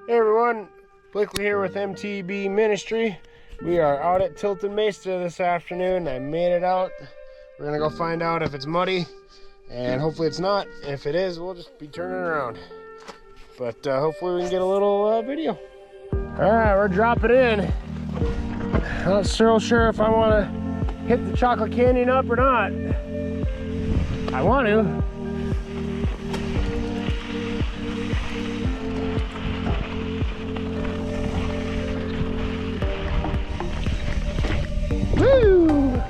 Hey everyone, Blakely here with MTB Ministry. We are out at Tilton Mesa this afternoon. I made it out. We're gonna go find out if it's muddy, and hopefully it's not. If it is, we'll just be turning around. But hopefully we can get a little video. All right, we're dropping in. Not so sure if I want to hit the chocolate canyon up or not. I want to. Woo!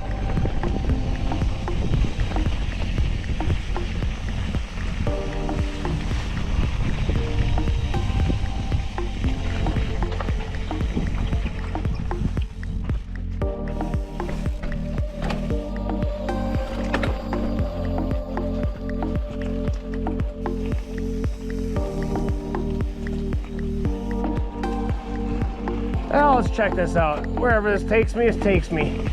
Now let's check this out. Wherever this takes me, it takes me.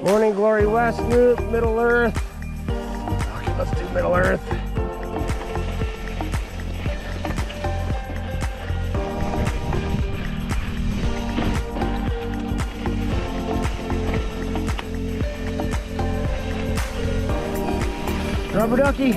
Morning Glory West Loop, Middle Earth. Okay, let's do Middle Earth. Rubber ducky.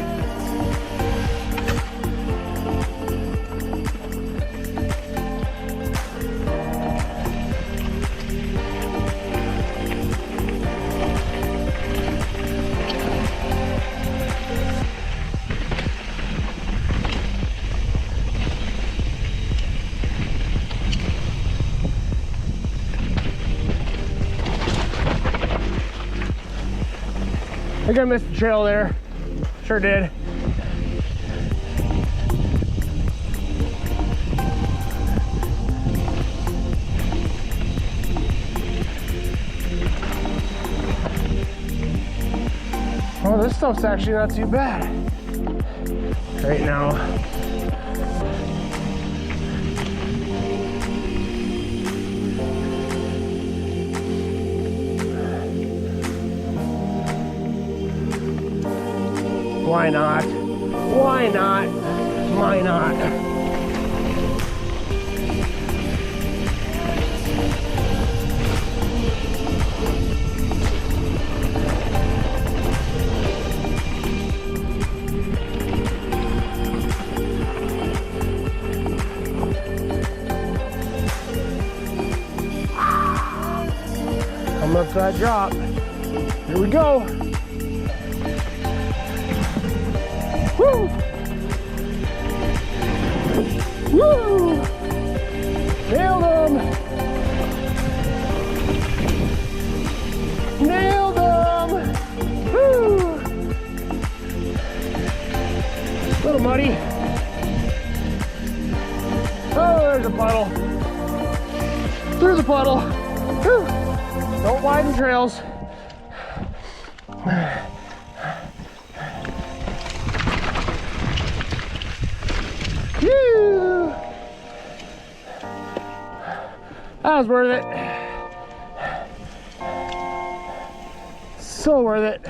I think I missed the trail there. Sure did. Oh, this stuff's actually not too bad right now. Why not? Why not? Why not? Coming up to that drop. Here we go. Woo! Woo! Nailed him! Nailed him! Woo! A little muddy. Oh, there's a puddle. Through the puddle. Woo! Don't widen trails. That was worth it. So worth it.